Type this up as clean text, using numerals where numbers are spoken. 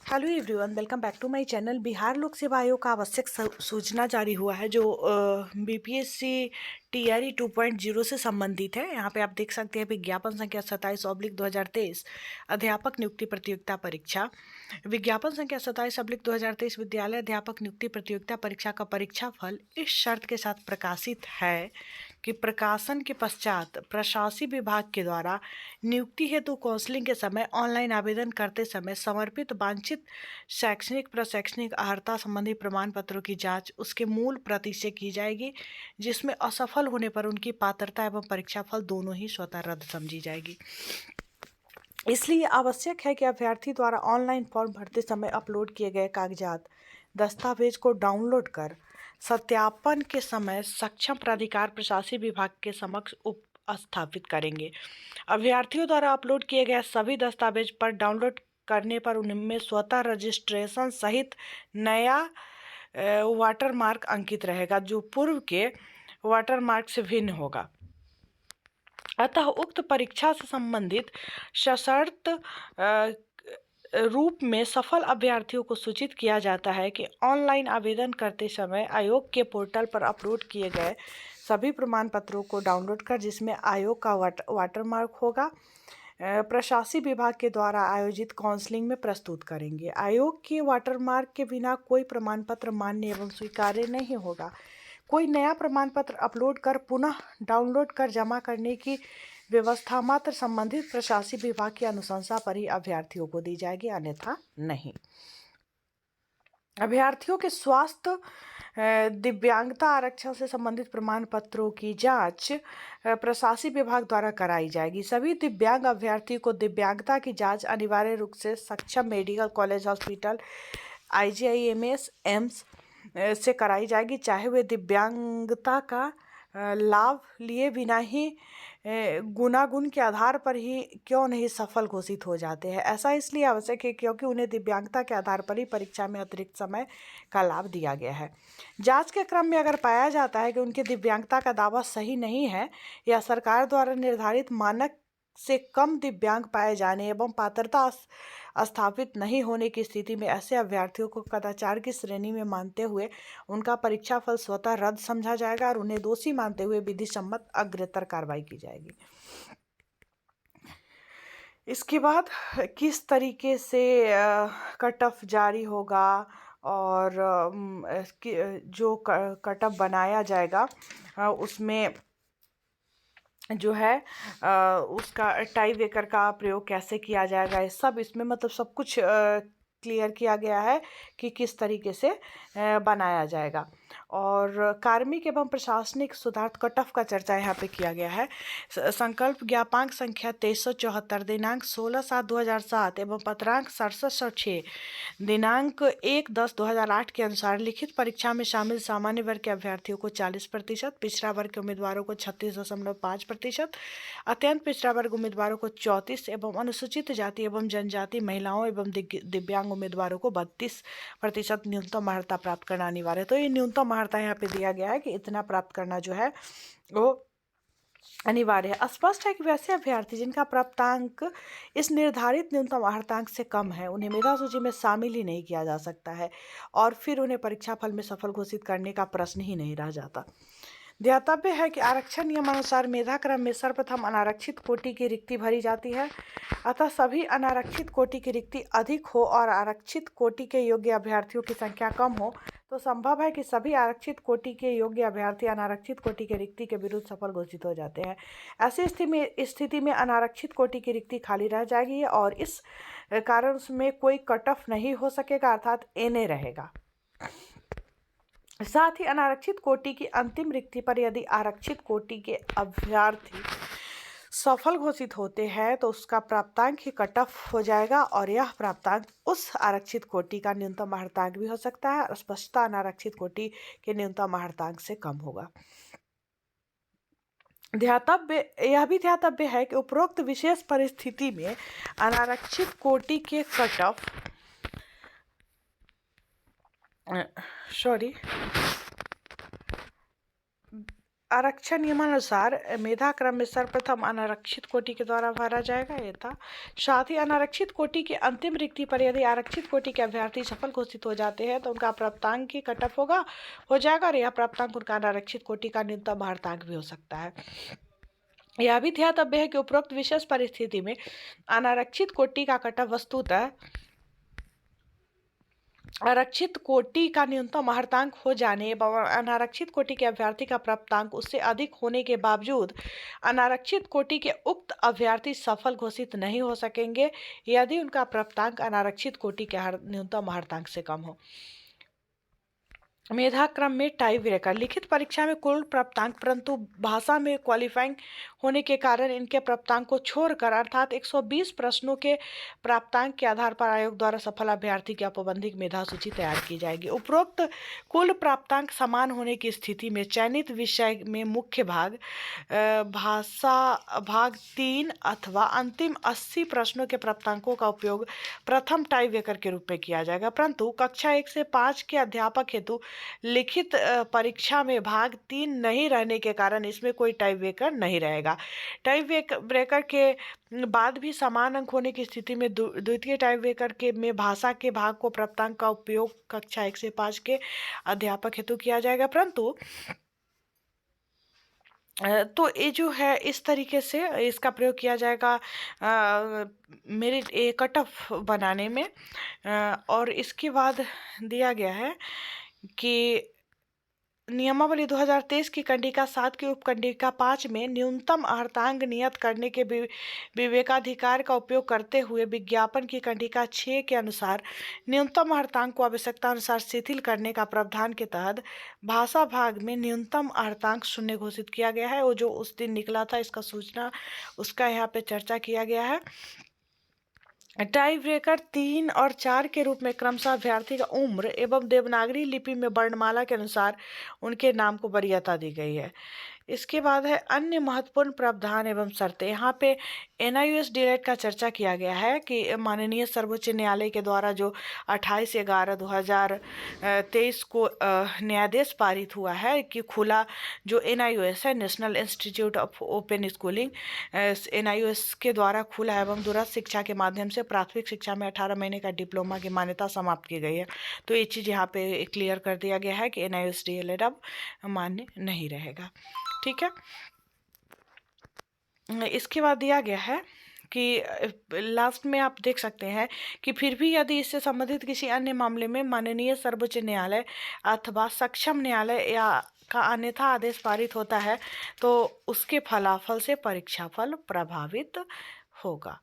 Hello everyone, welcome back to my channel. Bihar Lok Seva आयोग का आवश्यक सूचना जारी हुआ है जो बीपीएससी टीआरई 2.0 से संबंधित है। यहाँ पे आप देख सकते हैं विज्ञापन संख्या 27/2023 अध्यापक नियुक्ति प्रतियोगिता परीक्षा। विज्ञापन संख्या 27/2023 विद्यालय अध्यापक नियुक्ति प्रतियोगिता परीक्षा का परीक्षा फल इस शर्त के साथ प्रकाशित है कि प्रकाशन के पश्चात प्रशासनिक विभाग के द्वारा नियुक्ति हेतु काउंसलिंग के समय ऑनलाइन आवेदन करते समय समर्पित वांछित शैक्षणिक प्रशैक्षणिक अर्हता संबंधी प्रमाण पत्रों की जांच उसके मूल प्रति से की जाएगी, जिसमें असफल होने पर उनकी पात्रता एवं परीक्षा फल दोनों ही स्वतः रद्द समझी जाएगी। इसलिए आवश्यक है कि अभ्यर्थी द्वारा ऑनलाइन फॉर्म भरते समय अपलोड किए गए कागजात दस्तावेज को डाउनलोड कर सत्यापन के समय सक्षम प्राधिकार प्रशासनिक विभाग के समक्ष उपस्थापित करेंगे। अभ्यर्थियों द्वारा अपलोड किए गए सभी दस्तावेज पर डाउनलोड करने पर उनमें स्वतः रजिस्ट्रेशन सहित नया वाटरमार्क अंकित रहेगा, जो पूर्व के वाटरमार्क से भिन्न होगा। अतः उक्त परीक्षा से संबंधित सशर्त रूप में सफल अभ्यर्थियों को सूचित किया जाता है कि ऑनलाइन आवेदन करते समय आयोग के पोर्टल पर अपलोड किए गए सभी प्रमाण पत्रों को डाउनलोड कर जिसमें आयोग का वाटरमार्क होगा प्रशासनिक विभाग के द्वारा आयोजित काउंसलिंग में प्रस्तुत करेंगे। आयोग के वाटरमार्क के बिना कोई प्रमाण पत्र मान्य एवं स्वीकार्य नहीं होगा। कोई नया प्रमाण पत्र अपलोड कर पुनः डाउनलोड कर जमा करने की व्यवस्था मात्र संबंधित प्रशासनिक विभाग की अनुशंसा पर ही अभ्यर्थियों को दी जाएगी, अन्यथा नहीं। अभ्यर्थियों के स्वास्थ्य दिव्यांगता आरक्षण से संबंधित प्रमाण पत्रों की जांच प्रशासनिक विभाग द्वारा कराई जाएगी। सभी दिव्यांग अभ्यर्थी को दिव्यांगता की जांच अनिवार्य रूप से सक्षम medical college hospital IGIMS AIIMS से कराई जाएगी, चाहे वे दिव्यांगता का लाभ लिए बिना ही गुणागुण के आधार पर ही क्यों नहीं सफल घोषित हो जाते हैं। ऐसा इसलिए आवश्यक है क्योंकि उन्हें दिव्यांगता के आधार पर ही परीक्षा में अतिरिक्त समय का लाभ दिया गया है। जांच के क्रम में अगर पाया जाता है कि उनके दिव्यांगता का दावा सही नहीं है या सरकार द्वारा निर्धारित मानक से कम दिव्यांग पाए जाने एवं पात्रता स्थापित नहीं होने की स्थिति में ऐसे अभ्यर्थियों को कदाचार की श्रेणी में मानते हुए उनका परीक्षा फल स्वतः रद्द समझा जाएगा और उन्हें दोषी मानते हुए विधि सम्मत अग्रतर कार्रवाई की जाएगी। इसके बाद किस तरीके से कट ऑफ जारी होगा और जो कट ऑफ बनाया जाएगा उसमें जो है उसका टाई ब्रेकर का प्रयोग कैसे किया जाएगा, ये सब इसमें मतलब सब कुछ क्लियर किया गया है कि किस तरीके से बनाया जाएगा। और कार्मिक एवं प्रशासनिक सुधार कट ऑफ का चर्चा यहाँ पे किया गया है। संकल्प ज्ञापांक संख्या 2374 दिनांक 16/7/2007 एवं पत्रांक 6706 दिनांक 1/10/2008 के अनुसार लिखित परीक्षा में शामिल सामान्य वर्ग के अभ्यर्थियों को 40%, पिछड़ा वर्ग के उम्मीदवारों को 36.5%, अत्यंत पिछड़ा वर्ग उम्मीदवारों को 34% एवं अनुसूचित जाति एवं जनजाति महिलाओं एवं दिव्यांग उम्मीदवारों को 32% न्यूनतम अर्हता प्राप्त करना अनिवार्य है। तो ये न्यूनतम अर्हता यहाँ पे दिया गया है कि इतना प्राप्त करना जो है वो अनिवार्य है। स्पष्ट है कि वैसे अभ्यर्थी जिनका प्राप्तांक इस निर्धारित न्यूनतम अर्हतांक से कम है उन्हें मेधा सूची में शामिल ही नहीं किया जा सकता है और फिर उन्हें परीक्षा फल में सफल घोषित करने का प्रश्न ही नहीं रह जाता। ध्यातव्य है कि आरक्षण नियमानुसार मेधा क्रम में सर्वप्रथम अनारक्षित कोटि की रिक्ति भरी जाती है। अतः सभी अनारक्षित कोटि की रिक्ति अधिक हो और आरक्षित कोटि के योग्य अभ्यर्थियों की संख्या कम हो तो संभव है कि सभी आरक्षित कोटि के योग्य अभ्यर्थी अनारक्षित कोटि के रिक्ति के विरुद्ध सफल घोषित हो जाते हैं। ऐसी स्थिति में अनारक्षित कोटि की रिक्ति खाली रह जाएगी और इस कारण उसमें कोई कट ऑफ नहीं हो सकेगा, अर्थात NA रहेगा। साथ ही अनारक्षित कोटि की अंतिम रिक्ति पर यदि आरक्षित कोटि के अभ्यर्थी सफल घोषित होते हैं तो उसका प्राप्तांक ही कट ऑफ हो जाएगा और यह प्राप्तांक उस आरक्षित कोटि का न्यूनतम अर्हतांक भी हो सकता है और स्पष्टता अनारक्षित कोटि के न्यूनतम अर्हतांक से कम होगा। यह भी ध्यातव्य है कि उपरोक्त विशेष परिस्थिति में अनारक्षित कोटि के कट ऑफ आरक्षण नियमानुसार मेधा क्रम में सर्वप्रथम अनारक्षित कोटि के द्वारा भरा जाएगा, ये था। साथ ही अनारक्षित कोटि की अंतिम रिक्ति पर यदि आरक्षित कोटि के अभ्यर्थी सफल घोषित हो जाते हैं तो उनका प्राप्तांक की कट ऑफ हो जाएगा, और यह प्राप्तांक उनका अनारक्षित कोटि का न्यूनतम अर्हतांक भी हो सकता है। यह भी ध्यातव्य है कि उपरोक्त विशेष परिस्थिति में अनारक्षित कोटि का कट ऑफ वस्तुतः आरक्षित कोटि का न्यूनतम अर्हतांक हो जाने एवं अनारक्षित कोटि के अभ्यर्थी का प्राप्तांक उससे अधिक होने के बावजूद अनारक्षित कोटि के उक्त अभ्यर्थी सफल घोषित नहीं हो सकेंगे यदि उनका प्राप्तांक अनारक्षित कोटि के न्यूनतम अर्हतांक से कम हो। मेधाक्रम में टाई ब्रेकर लिखित परीक्षा में कुल प्राप्तांक परंतु भाषा में क्वालिफाइंग होने के कारण इनके प्राप्तांक को छोड़कर अर्थात 120 प्रश्नों के प्राप्तांक के आधार पर आयोग द्वारा सफल अभ्यर्थी की औपबंधिक मेधा सूची तैयार की जाएगी। उपरोक्त कुल प्राप्तांक समान होने की स्थिति में चयनित विषय में मुख्य भाग भाषा भाग 3 अथवा अंतिम 80 प्रश्नों के प्राप्तांकों का उपयोग प्रथम टाई ब्रेकर के रूप में किया जाएगा, परंतु कक्षा 1 से 5 के अध्यापक हेतु लिखित परीक्षा में भाग 3 नहीं रहने के कारण इसमें कोई टाई ब्रेकर नहीं रहेगा। टाई ब्रेकर के बाद भी समान अंक होने की स्थिति में द्वितीय टाई ब्रेकर के में भाषा के भाग को प्राप्तांक का उपयोग कक्षा 1 से 5 के अध्यापक हेतु किया जाएगा, परंतु तो ये जो है इस तरीके से इसका प्रयोग किया जाएगा मेरिट कट ऑफ बनाने में। और इसके बाद दिया गया है कि नियमावली 2023 की कंडिका 7 की उपकंडिका 5 में न्यूनतम अर्हतांक नियत करने के विवेकाधिकार का उपयोग करते हुए विज्ञापन की कंडिका 6 के अनुसार न्यूनतम अर्हतांक को आवश्यकता अनुसार शिथिल करने का प्रावधान के तहत भाषा भाग में न्यूनतम अर्हतांक 0 घोषित किया गया है। वो जो उस दिन निकला था इसका सूचना उसका यहाँ पे चर्चा किया गया है। टाई ब्रेकर 3 और 4 के रूप में क्रमशः अभ्यर्थी का उम्र एवं देवनागरी लिपि में वर्णमाला के अनुसार उनके नाम को वरीयता दी गई है। इसके बाद है अन्य महत्वपूर्ण प्रावधान एवं शर्तें। यहाँ पे NIOS डीएलएड का चर्चा किया गया है कि माननीय सर्वोच्च न्यायालय के द्वारा जो 28/11/2023 को न्यायादेश पारित हुआ है कि खुला जो NIOS है national institute of open schooling NIOS के द्वारा खुला एवं दूरस्थ शिक्षा के माध्यम से प्राथमिक शिक्षा में 18 महीने का डिप्लोमा की मान्यता समाप्त की गई है। तो ये चीज़ यहाँ पे क्लियर कर दिया गया है कि NIOS डीएलएड अब मान्य नहीं रहेगा। ठीक है। इसके बाद दिया गया है कि लास्ट में आप देख सकते हैं कि फिर भी यदि इससे संबंधित किसी अन्य मामले में माननीय सर्वोच्च न्यायालय अथवा सक्षम न्यायालय या का अन्यथा आदेश पारित होता है तो उसके फलाफल से परीक्षाफल प्रभावित होगा।